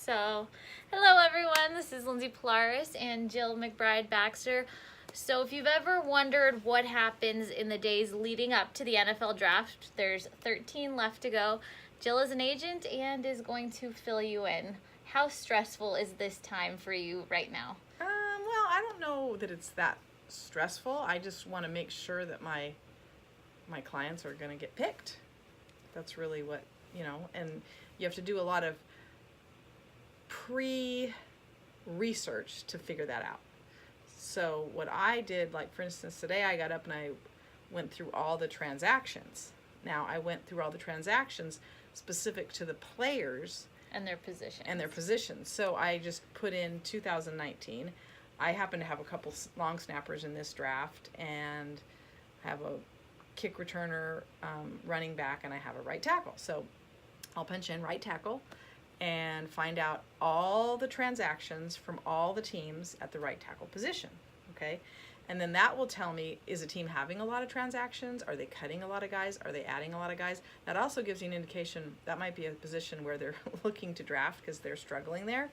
So, hello everyone, this is Lindsay Polaris and Jill McBride Baxter. So, if you've ever wondered what happens in the days leading up to the NFL draft, there's 13 left to go. Jill is an agent and is going to fill you in. How stressful is this time for you right now? Well, I don't know that it's that stressful. I just want to make sure that my clients are going to get picked. That's really what, and you have to do a lot of pre-research to figure that out. So what I did, like for instance, today I got up and I went through all the transactions. Now I went through all the transactions specific to the players And their positions. So I just put in 2019. I happen to have a couple long snappers in this draft, and have a kick returner, running back, and I have a right tackle. So I'll punch in right tackle and find out all the transactions from all the teams at the right tackle position, okay? And then that will tell me, is a team having a lot of transactions? Are they cutting a lot of guys? Are they adding a lot of guys? That also gives you an indication that might be a position where they're looking to draft because they're struggling there.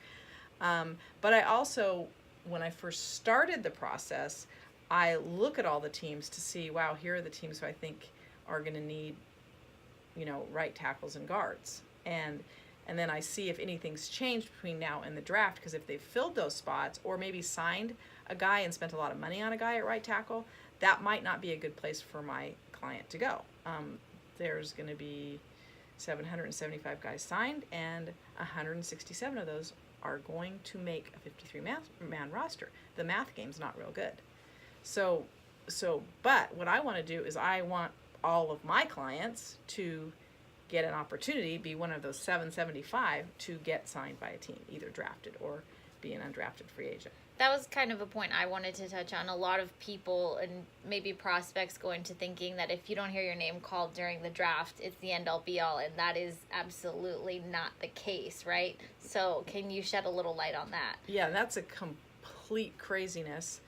But I also, when I first started the process, I look at all the teams to see, wow, here are the teams who I think are going to need, right tackles and guards. And then I see if anything's changed between now and the draft, because if they've filled those spots or maybe signed a guy and spent a lot of money on a guy at right tackle, that might not be a good place for my client to go. There's going to be 775 guys signed, and 167 of those are going to make a 53-man roster. The math game's not real good. But what I want to do is I want all of my clients to get an opportunity, be one of those 775 to get signed by a team, either drafted or be an undrafted free agent. That was kind of a point I wanted to touch on. A lot of people and maybe prospects go into thinking that if you don't hear your name called during the draft, it's the end all be all, and that is absolutely not the case, right? So can you shed a little light on that? Yeah, that's a complete craziness.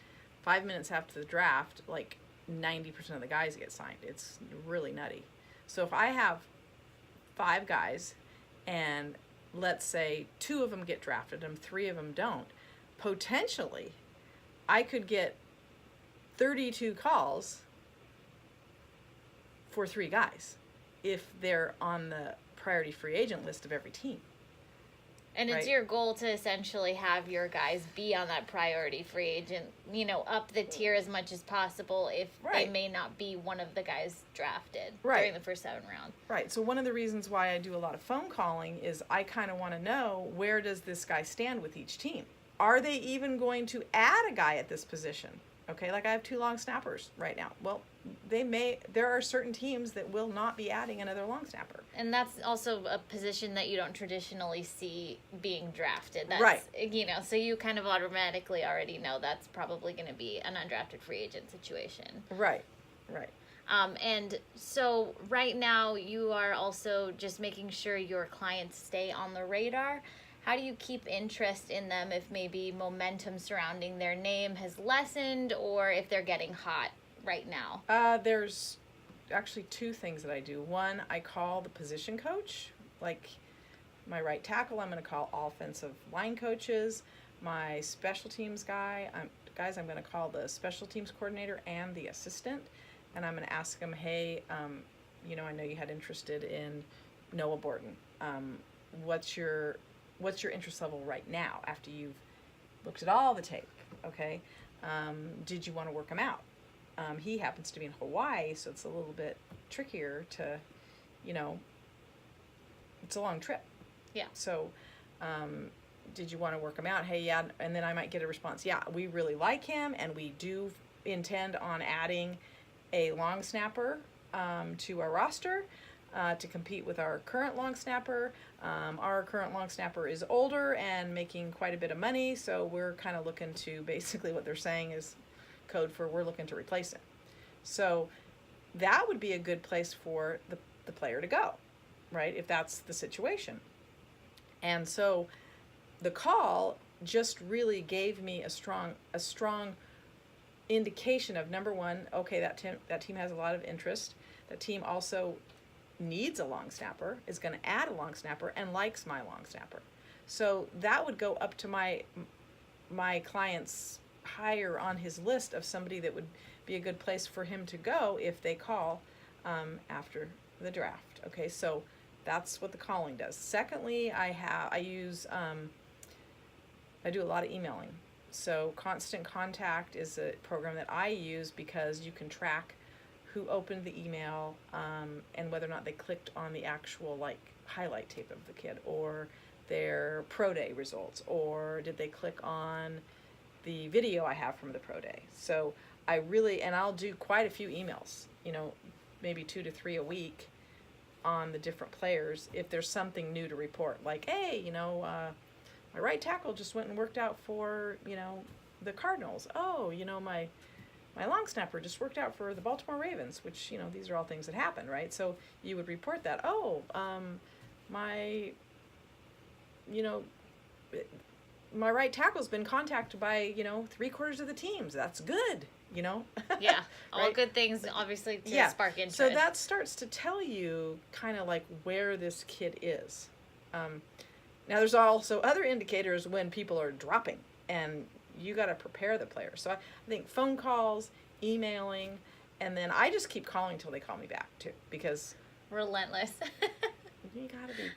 5 minutes after the draft, like 90% of the guys get signed. It's really nutty. So if I have 5 guys and let's say 2 of them get drafted and 3 of them don't, potentially I could get 32 calls for 3 guys if they're on the priority free agent list of every team. And it's right? your goal to essentially have your guys be on that priority free agent, up the tier as much as possible if Right. they may not be one of the guys drafted Right. during the first 7 rounds. Right. So one of the reasons why I do a lot of phone calling is I kind of want to know, where does this guy stand with each team? Are they even going to add a guy at this position? Okay, like I have 2 long snappers right now. Well, there are certain teams that will not be adding another long snapper. And that's also a position that you don't traditionally see being drafted. That's, Right. So you kind of automatically already know that's probably going to be an undrafted free agent situation. Right. And so right now you are also just making sure your clients stay on the radar. How do you keep interest in them if maybe momentum surrounding their name has lessened, or if they're getting hot right now? There's actually 2 things that I do. One, I call the position coach. Like my right tackle, I'm going to call offensive line coaches. My special teams I'm going to call the special teams coordinator and the assistant, and I'm going to ask them, hey, I know you had interested in Noah Borton. What's your interest level right now after you've looked at all the tape? Okay. Did you want to work him out? He happens to be in Hawaii, so it's a little bit trickier to, it's a long trip. Yeah. So, did you want to work him out? Hey, yeah. And then I might get a response. Yeah, we really like him, and we do intend on adding a long snapper to our roster to compete with our current long snapper. Our current long snapper is older and making quite a bit of money, so we're kind of looking to, basically what they're saying is code for we're looking to replace him. So that would be a good place for the player to go, right, if that's the situation. And so the call just really gave me a strong indication of, number one, okay, that team has a lot of interest. That team also needs a long snapper, is going to add a long snapper, and likes my long snapper. So that would go up to my client's higher on his list of somebody that would be a good place for him to go if they call after the draft. Okay, so that's what the calling does. Secondly, I do a lot of emailing. So Constant Contact is a program that I use because you can track who opened the email and whether or not they clicked on the actual like highlight tape of the kid or their pro day results, or did they click on the video I have from the pro day. So I'll do quite a few emails, maybe 2 to 3 a week on the different players if there's something new to report, like, hey, my right tackle just went and worked out for, the Cardinals. Oh, my long snapper just worked out for the Baltimore Ravens, which, these are all things that happen, right? So you would report that. Oh, my right tackle's been contacted by, 3/4 of the teams. That's good, Yeah, all right? good things, obviously, to spark interest. So that starts to tell you kind of like where this kid is. Now, there's also other indicators when people are dropping, and you got to prepare the player. So I think phone calls, emailing, and then I just keep calling until they call me back, too, because relentless. you got to be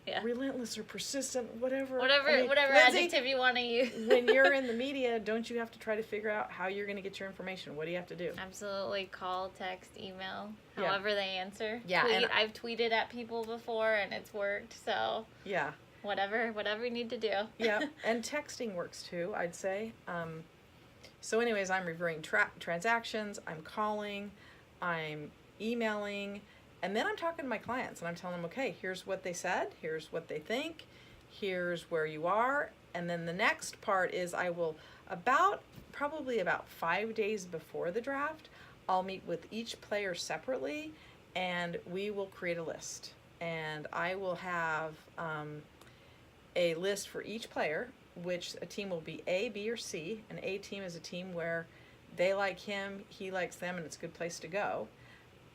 Yeah. relentless or persistent, whatever. Whatever Lindsay, adjective you want to use. when you're in the media, don't you have to try to figure out how you're going to get your information? What do you have to do? Absolutely. Call, text, email, Yeah. however they answer. Yeah, Tweet. and I've tweeted at people before and it's worked, so Yeah. whatever you need to do. Yeah, and texting works too, I'd say. So anyways, I'm reviewing transactions, I'm calling, I'm emailing, and then I'm talking to my clients and I'm telling them, okay, here's what they said, here's what they think, here's where you are. And then the next part is I will probably about 5 days before the draft, I'll meet with each player separately and we will create a list. And I will have a list for each player, which a team will be A, B, or C. An A team is a team where they like him, he likes them, and it's a good place to go.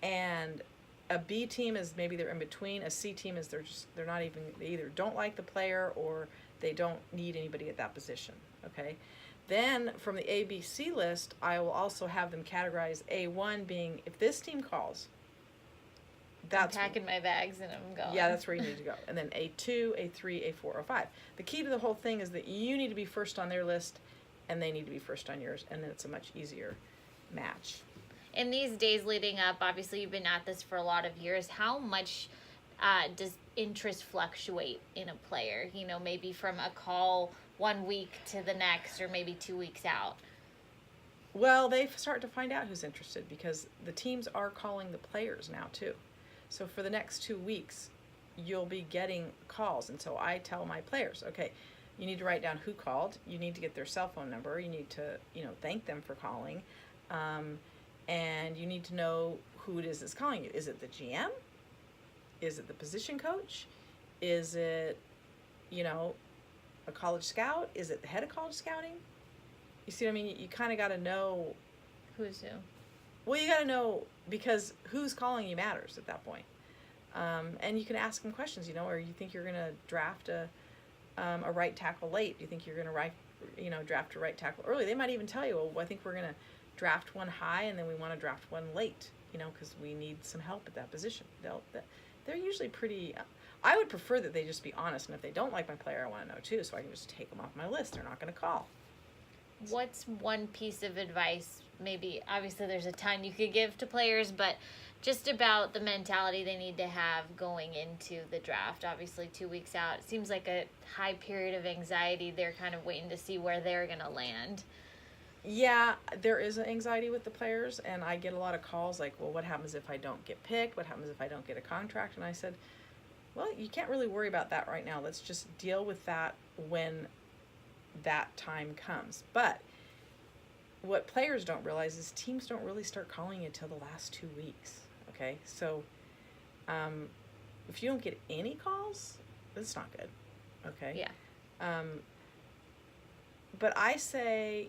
And a B team is maybe they're in between. A C team is they either don't like the player or they don't need anybody at that position. Okay. Then from the A, B, C list, I will also have them categorize A1 being if this team calls. I'm packing my bags and I'm going. Yeah, that's where you need to go. And then A2, A3, A4, A5. The key to the whole thing is that you need to be first on their list and they need to be first on yours, and then it's a much easier match. In these days leading up, obviously you've been at this for a lot of years. How much does interest fluctuate in a player? Maybe from a call 1 week to the next, or maybe 2 weeks out. Well, they start to find out who's interested because the teams are calling the players now too. So for the next 2 weeks, you'll be getting calls. And so I tell my players, okay, you need to write down who called. You need to get their cell phone number. You need to, thank them for calling. And you need to know who it is that's calling you. Is it the GM? Is it the position coach? Is it, a college scout? Is it the head of college scouting? You see what I mean? You kind of got to know. Who's who? Well, you got to know because who's calling you matters at that point. And you can ask them questions, or you think you're going to draft a right tackle late. Do you think you're going to draft a right tackle early? They might even tell you, well, I think we're going to draft one high and then we want to draft one late, because we need some help at that position. They're usually pretty, I would prefer that they just be honest. And if they don't like my player, I want to know too, so I can just take them off my list. They're not going to call. What's one piece of advice, maybe, obviously there's a ton you could give to players, but just about the mentality they need to have going into the draft? Obviously 2 weeks out, it seems like a high period of anxiety. They're kind of waiting to see where they're going to land. Yeah, there is an anxiety with the players, and I get a lot of calls like, well, what happens if I don't get picked? What happens if I don't get a contract? And I said, well, you can't really worry about that right now. Let's just deal with that when that time comes. But what players don't realize is teams don't really start calling you until the last 2 weeks. Okay, so if you don't get any calls, that's not good. Okay. Yeah. But I say,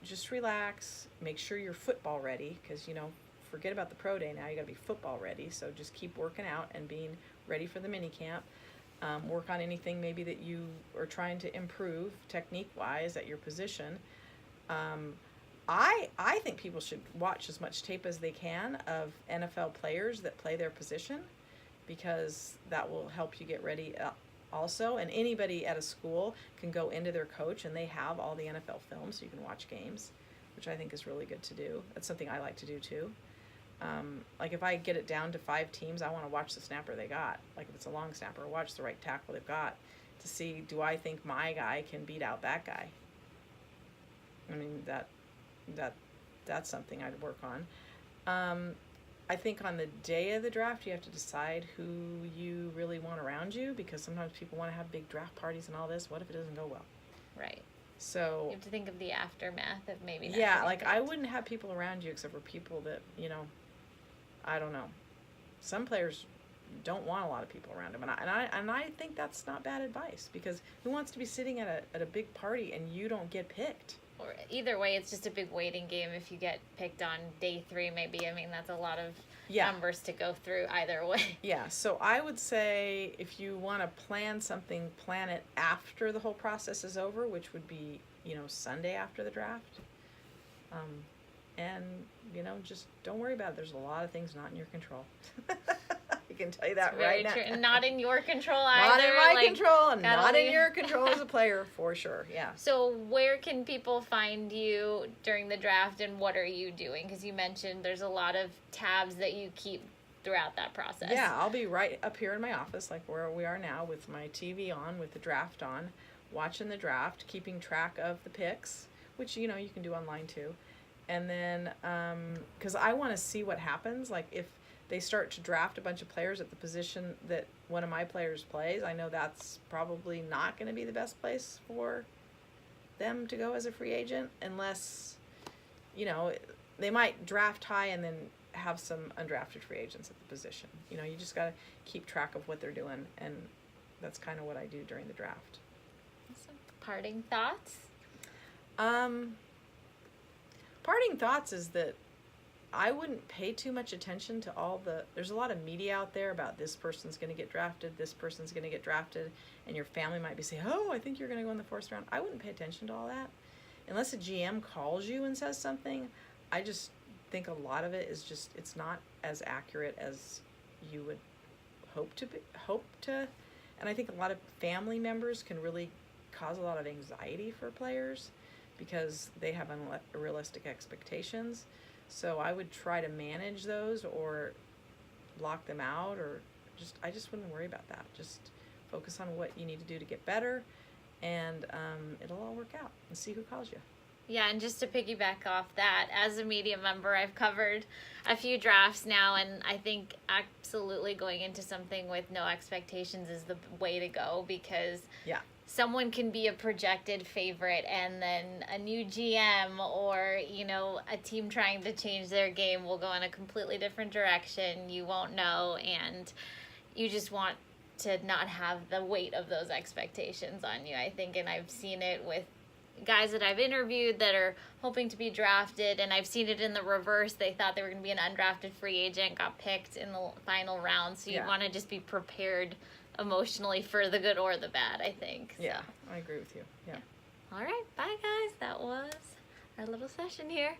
just relax. Make sure you're football ready, because forget about the pro day now. You got to be football ready. So just keep working out and being ready for the mini camp. work on anything maybe that you are trying to improve technique-wise at your position. I think people should watch as much tape as they can of NFL players that play their position, because that will help you get ready also. And anybody at a school can go into their coach and they have all the NFL film, so you can watch games, which I think is really good to do. That's something I like to do too. Like if I get it down to 5 teams, I want to watch the snapper they got. Like if it's a long snapper, watch the right tackle they've got to see, do I think my guy can beat out that guy? I mean, that's something I'd work on. I think on the day of the draft, you have to decide who you really want around you, because sometimes people want to have big draft parties and all this. What if it doesn't go well? Right. So you have to think of the aftermath of maybe not yeah, getting like picked. I wouldn't have people around you except for people that, I don't know. Some players don't want a lot of people around them, and I think that's not bad advice, because who wants to be sitting at a big party and you don't get picked? Or either way, it's just a big waiting game if you get picked on day 3, maybe. I mean, that's a lot of numbers to go through either way. Yeah, so I would say if you want to plan something, plan it after the whole process is over, which would be, Sunday after the draft. And, just don't worry about it. There's a lot of things not in your control. I can tell you that right now. Very true. Not in your control either. Not in my control, and not in be- your control as a player, for sure. Yeah. So where can people find you during the draft, and what are you doing? Because you mentioned there's a lot of tabs that you keep throughout that process. Yeah, I'll be right up here in my office, like where we are now, with my TV on, with the draft on, watching the draft, keeping track of the picks, which, you can do online too. And then, because I want to see what happens, like if they start to draft a bunch of players at the position that one of my players plays, I know that's probably not going to be the best place for them to go as a free agent, unless, they might draft high and then have some undrafted free agents at the position. You just got to keep track of what they're doing, and that's kind of what I do during the draft. Awesome. Parting thoughts? Parting thoughts is that I wouldn't pay too much attention to there's a lot of media out there about this person's going to get drafted, this person's going to get drafted, and your family might be saying, oh, I think you're going to go in the 4th round. I wouldn't pay attention to all that. Unless a GM calls you and says something, I just think a lot of it is just, it's not as accurate as you would hope to, and I think a lot of family members can really cause a lot of anxiety for players because they have unrealistic expectations. So I would try to manage those or block them out, or I just wouldn't worry about that. Just focus on what you need to do to get better, and it'll all work out, and see who calls you. Yeah, and just to piggyback off that, as a media member, I've covered a few drafts now, and I think absolutely going into something with no expectations is the way to go, because someone can be a projected favorite, and then a new GM or, a team trying to change their game will go in a completely different direction. You won't know, and you just want to not have the weight of those expectations on you, I think. And I've seen it with guys that I've interviewed that are hoping to be drafted, and I've seen it in the reverse. They thought they were going to be an undrafted free agent, got picked in the final round. So you want to just be prepared emotionally for the good or the bad, I think. Yeah, I agree with you. Yeah. All right, bye guys. That was our little session here.